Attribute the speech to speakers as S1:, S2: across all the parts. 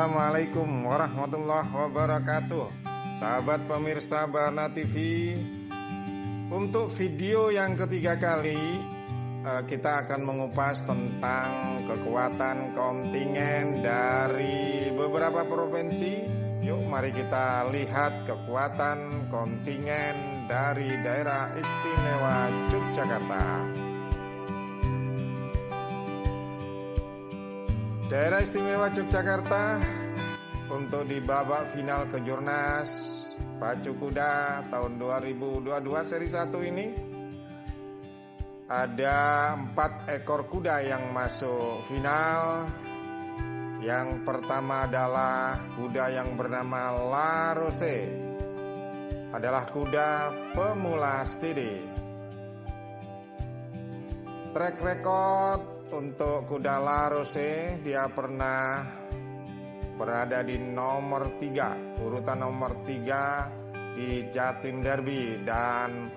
S1: Assalamualaikum warahmatullahi wabarakatuh. Sahabat pemirsa Barna TV, untuk video yang ketiga kali kita akan mengupas tentang kekuatan kontingen dari beberapa provinsi. Yuk mari kita lihat kekuatan kontingen dari daerah istimewa Yogyakarta. Daerah istimewa Yogyakarta untuk di babak final Kejurnas Pacu Kuda tahun 2022 seri 1 ini ada 4 ekor kuda yang masuk final. Yang pertama adalah kuda yang bernama La Rose, adalah kuda pemula CD. Track record untuk kuda La Rose, dia pernah berada di nomor 3, urutan nomor 3 di Jatim Derby, dan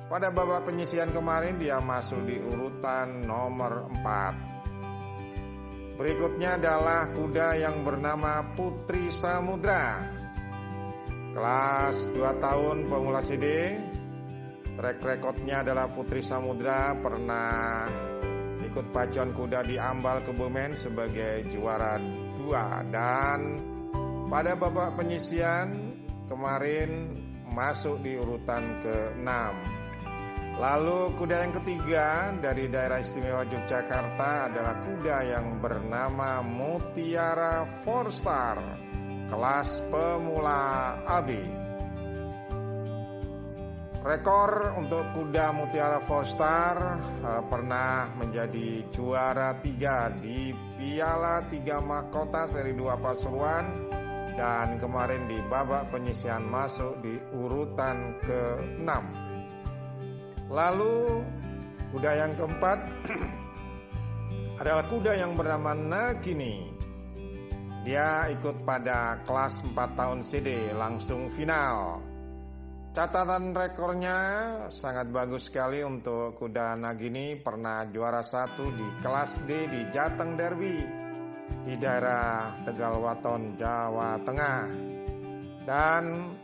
S1: pada babak penyisihan kemarin dia masuk di urutan nomor 4. Berikutnya adalah kuda yang bernama Putri Samudra, kelas 2 tahun pemula CD. Track recordnya adalah Putri Samudra pernah ikut pacuan kuda di Ambal Kebumen sebagai juara 2, dan pada babak penyisihan kemarin masuk di urutan ke-6. Lalu kuda yang ketiga dari daerah istimewa Yogyakarta adalah kuda yang bernama Mutiara 4-Star, kelas pemula AB. Rekor untuk kuda Mutiara 4-Star pernah menjadi juara 3 di Piala 3 Mahkota seri 2 Pasuruan, dan kemarin di babak penyisihan masuk di urutan ke-6. Lalu kuda yang keempat adalah kuda yang bernama Nagini. Dia ikut pada kelas 4 tahun CD langsung final. Catatan rekornya sangat bagus sekali untuk kuda Nagini, pernah juara 1 di kelas D di Jateng Derby di daerah Tegal Waton, Jawa Tengah, dan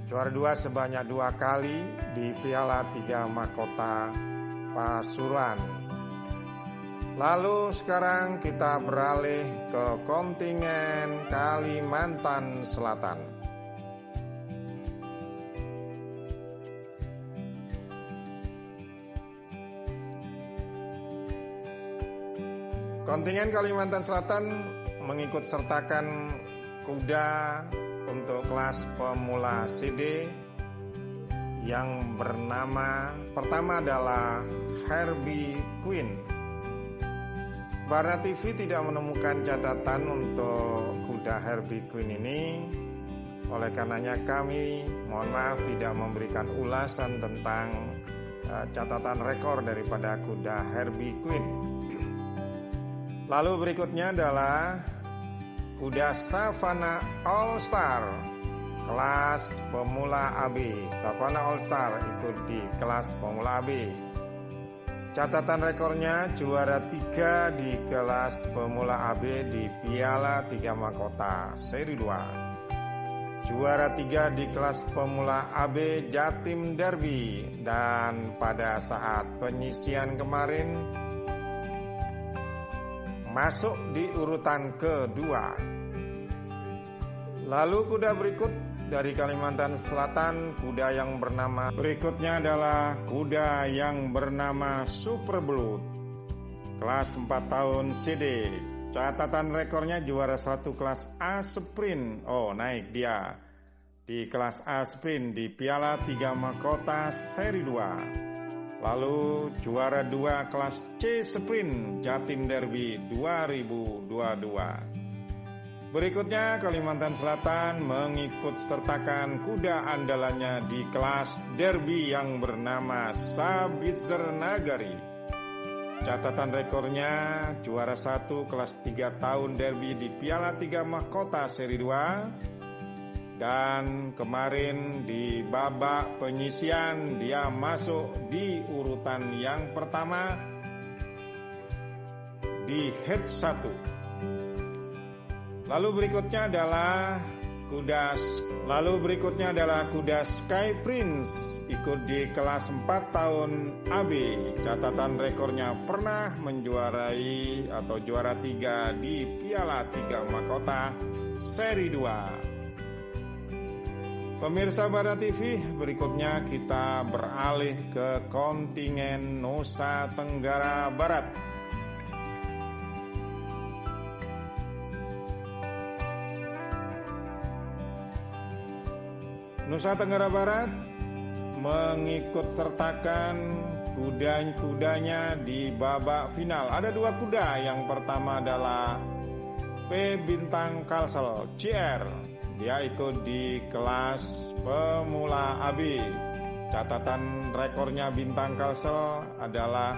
S1: juara 2 sebanyak 2 kali di Piala 3 Mahkota Pasuruan. Lalu sekarang kita beralih ke kontingen Kalimantan Selatan. Kontingen Kalimantan Selatan mengikut sertakan kuda untuk kelas pemula CD yang bernama pertama adalah Herbie Queen. Barna TV tidak menemukan catatan untuk kuda Herbie Queen ini, oleh karenanya kami mohon maaf tidak memberikan ulasan tentang catatan rekor daripada kuda Herbie Queen. Lalu berikutnya adalah kuda Savannah All Star, kelas pemula AB. Savannah All Star ikut di kelas pemula AB. Catatan rekornya juara 3 di kelas pemula AB di Piala 3 Mahkota seri 2. Juara 3 di kelas pemula AB Jatim Derby, dan pada saat penyisihan kemarin masuk di urutan kedua. Lalu kuda berikut dari Kalimantan Selatan, kuda yang bernama berikutnya adalah kuda yang bernama Super Blood, kelas 4 tahun CD. Catatan rekornya juara 1 kelas A Sprint. Oh, naik dia di kelas A Sprint di Piala 3 Mahkota seri 2. Lalu juara 2 kelas C Sprint Jatim Derby 2022. Berikutnya Kalimantan Selatan mengikut sertakan kuda andalannya di kelas Derby yang bernama Sabitzer Nagari. Catatan rekornya juara 1 kelas 3 tahun Derby di Piala 3 Mahkota seri 2. Dan kemarin di babak penyisihan dia masuk di urutan yang pertama di head 1. Lalu berikutnya adalah kuda Sky Prince, ikut di kelas 4 tahun AB. Catatan rekornya pernah menjuarai atau juara 3 di Piala 3 Mahkota Seri 2. Pemirsa Barna TV, berikutnya kita beralih ke kontingen Nusa Tenggara Barat. Nusa Tenggara Barat mengikut sertakan kuda-kudanya di babak final. Ada 2 kuda. Yang pertama adalah P Bintang Kalsel CR. Dia ikut di kelas pemula AB. Catatan rekornya Bintang Kalsel adalah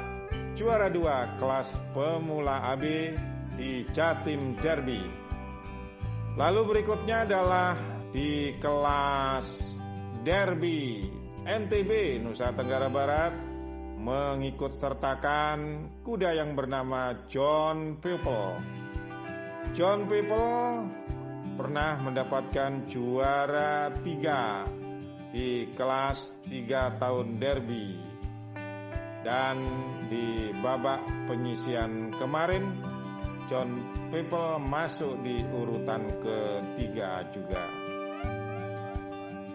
S1: juara 2 kelas pemula AB di Jatim Derby. Lalu berikutnya adalah di kelas Derby NTB, Nusa Tenggara Barat mengikut sertakan kuda yang bernama John People. John People pernah mendapatkan juara 3 di kelas 3 tahun Derby. Dan di babak penyisian kemarin, John People masuk di urutan ketiga juga.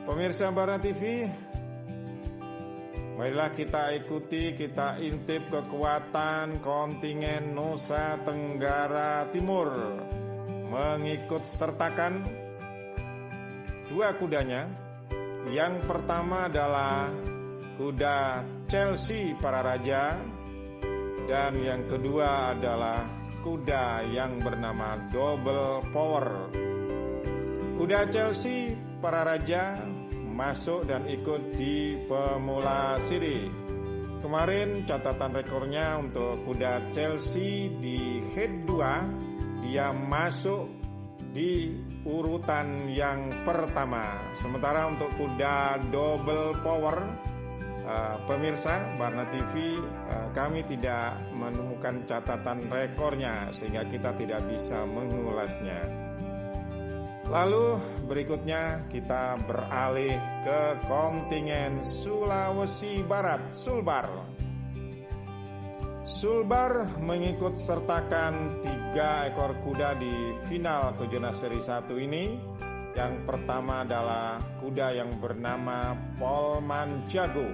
S1: Pemirsa Barna TV, marilah kita ikuti, kita intip kekuatan kontingen Nusa Tenggara Timur mengikut sertakan 2 kudanya. Yang pertama adalah kuda Chelsea Para Raja, dan yang kedua adalah kuda yang bernama Double Power. Kuda Chelsea Para Raja masuk dan ikut di pemula siri. Kemarin catatan rekornya untuk kuda Chelsea di head 2, dia masuk di urutan yang pertama. Sementara untuk kuda Double Power, pemirsa Barna TV, kami tidak menemukan catatan rekornya sehingga kita tidak bisa mengulasnya. Lalu berikutnya kita beralih ke kontingen Sulawesi Barat, Sulbar. Sulbar mengikut sertakan 3 ekor kuda di final kejuaraan seri 1 ini. Yang pertama adalah kuda yang bernama Polman Jago,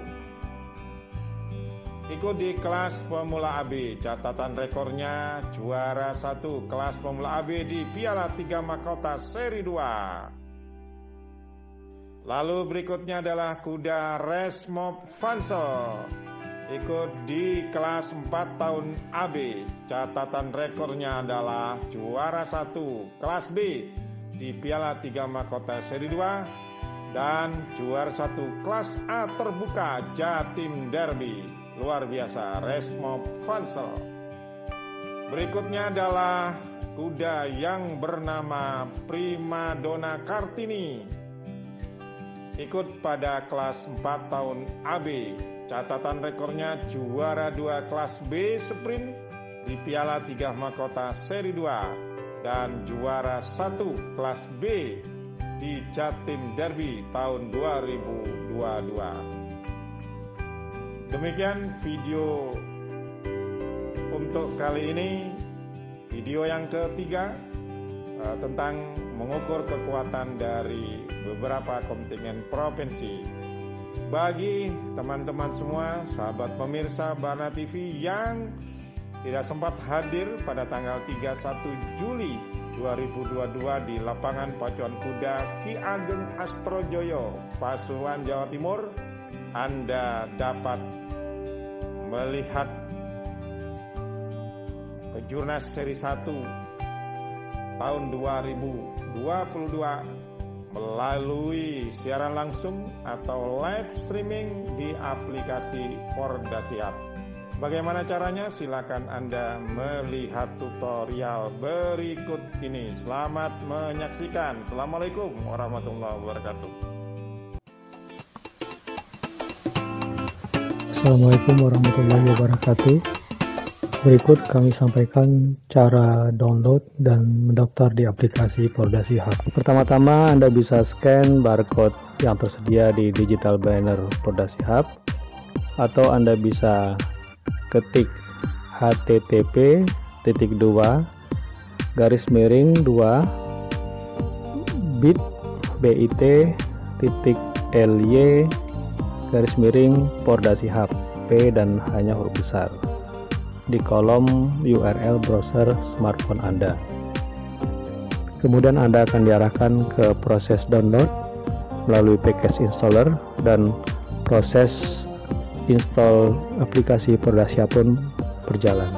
S1: ikut di kelas pemula AB. Catatan rekornya juara 1 kelas pemula AB di Piala 3 Mahkota Seri 2. Lalu berikutnya adalah kuda Resmob Vansel, ikut di kelas 4 tahun AB. Catatan rekornya adalah juara 1 kelas B di Piala 3 Mahkota Seri 2 dan juara 1 kelas A terbuka Jatim Derby. Luar biasa, Resmob Vansel. Berikutnya adalah kuda yang bernama Primadona Kartini, ikut pada kelas 4 tahun AB. Catatan rekornya juara 2 kelas B Sprint di Piala 3 Mahkota Seri 2 dan juara 1 kelas B di Jatim Derby tahun 2022. Demikian video untuk kali ini, video yang ketiga tentang mengukur kekuatan dari beberapa kontingen provinsi. Bagi teman-teman semua, sahabat pemirsa Barna TV yang tidak sempat hadir pada tanggal 31 Juli 2022 di lapangan pacuan kuda Ki Ageng Astrojoyo, Pasuruan, Jawa Timur, Anda dapat melihat Kejurnas Seri 1 tahun 2022 melalui siaran langsung atau live streaming di aplikasi Porda Siap. Bagaimana caranya? Silakan Anda melihat tutorial berikut ini. Selamat menyaksikan. Assalamualaikum warahmatullahi wabarakatuh.
S2: Assalamualaikum warahmatullahi wabarakatuh. Berikut kami sampaikan cara download dan mendaftar di aplikasi Pordasi Hub. Pertama-tama Anda bisa scan barcode yang tersedia di digital banner Pordasi Hub, atau Anda bisa ketik http://bit.ly/Pordasi Hub, P dan hanya huruf besar, di kolom URL browser smartphone Anda. Kemudian Anda akan diarahkan ke proses download melalui package installer, dan proses install aplikasi Pordasi Hub pun berjalan.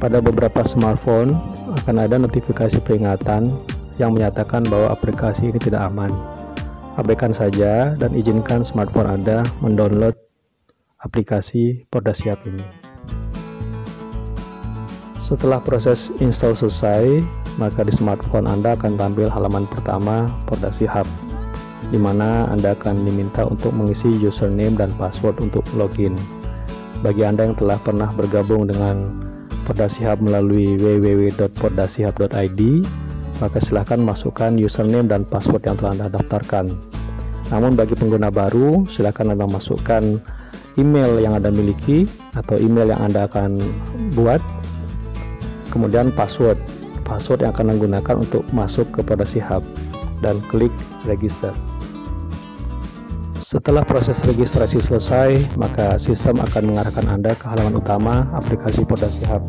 S2: Pada beberapa smartphone akan ada notifikasi peringatan yang menyatakan bahwa aplikasi ini tidak aman. Abaikan saja dan izinkan smartphone Anda mendownload aplikasi Pordasi Hub ini. Setelah proses install selesai, maka di smartphone Anda akan tampil halaman pertama Pordasi Hub, di mana Anda akan diminta untuk mengisi username dan password untuk login. Bagi Anda yang telah pernah bergabung dengan Pordasi Hub melalui www.pordasihub.id, maka silakan masukkan username dan password yang telah Anda daftarkan. Namun bagi pengguna baru, silakan Anda masukkan email yang Anda miliki atau email yang Anda akan buat, kemudian password yang akan Anda gunakan untuk masuk ke Pordasi Hub, dan klik register. Setelah proses registrasi selesai, maka sistem akan mengarahkan Anda ke halaman utama aplikasi Pordasi Hub.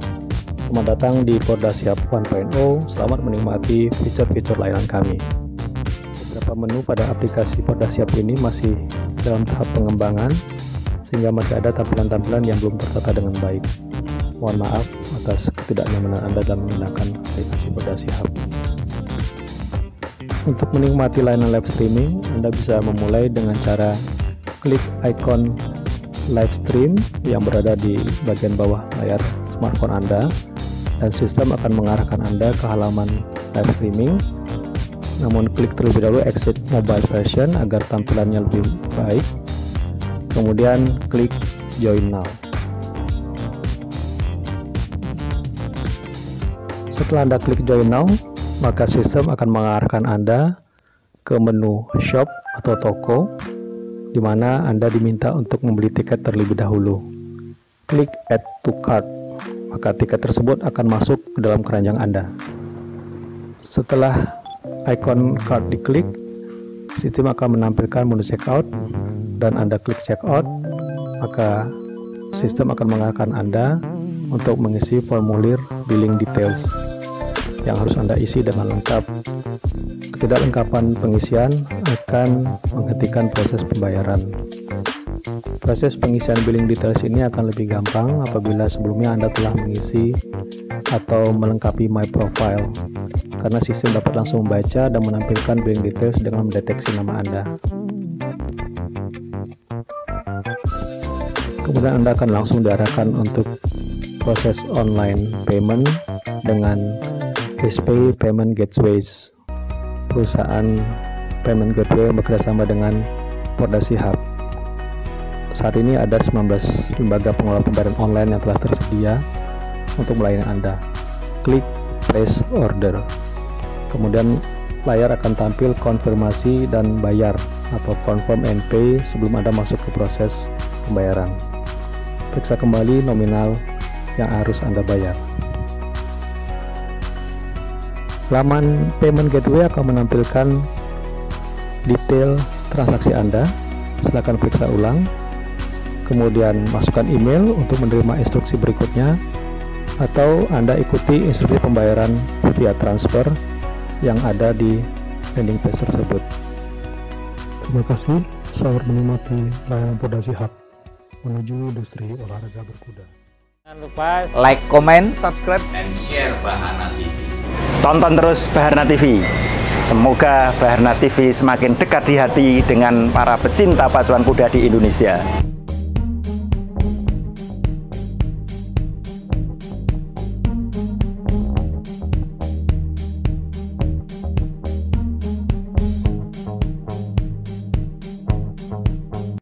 S2: Selamat datang di Pordasi Hub 1.0, selamat menikmati fitur-fitur layanan kami. Beberapa menu pada aplikasi Pordasi Hub ini masih dalam tahap pengembangan, sehingga masih ada tampilan-tampilan yang belum tertata dengan baik. Mohon maaf atas ketidaknyamanan Anda dalam menggunakan aplikasi Pordasi Hub. Untuk menikmati layanan live streaming, Anda bisa memulai dengan cara klik ikon live stream yang berada di bagian bawah layar smartphone Anda, dan sistem akan mengarahkan Anda ke halaman live streaming. Namun klik terlebih dahulu exit mobile version agar tampilannya lebih baik. Kemudian klik join now. Setelah Anda klik join now, maka sistem akan mengarahkan Anda ke menu shop atau toko, di mana Anda diminta untuk membeli tiket terlebih dahulu. Klik add to cart, maka tiket tersebut akan masuk ke dalam keranjang Anda. Setelah ikon cart diklik, sistem akan menampilkan menu checkout, dan Anda klik checkout, maka sistem akan mengarahkan Anda untuk mengisi formulir billing details yang harus Anda isi dengan lengkap. Ketidaklengkapan pengisian akan menghentikan proses pembayaran. Proses pengisian billing details ini akan lebih gampang apabila sebelumnya Anda telah mengisi atau melengkapi My Profile, karena sistem dapat langsung membaca dan menampilkan billing details dengan mendeteksi nama Anda. Kemudian Anda akan langsung diarahkan untuk proses online payment dengan Hispay Payment Gateways, perusahaan payment gateway yang bekerjasama dengan Pordasi Hub. Saat ini ada 19 lembaga pengelola pembayaran online yang telah tersedia untuk melayani Anda. Klik place order. Kemudian layar akan tampil konfirmasi dan bayar atau confirm and pay sebelum Anda masuk ke proses pembayaran. Periksa kembali nominal yang harus Anda bayar. Laman Payment Gateway akan menampilkan detail transaksi Anda. Silakan periksa ulang. Kemudian masukkan email untuk menerima instruksi berikutnya, atau Anda ikuti instruksi pembayaran via transfer yang ada di landing page tersebut. Terima kasih. Selamat menikmati layanan Pordasi Hub menuju industri olahraga berkuda.
S3: Jangan lupa
S4: like, comment,
S3: subscribe,
S4: dan share Baharna TV.
S5: Tonton terus Baharna TV. Semoga Baharna TV semakin dekat di hati dengan para pecinta pacuan kuda di Indonesia.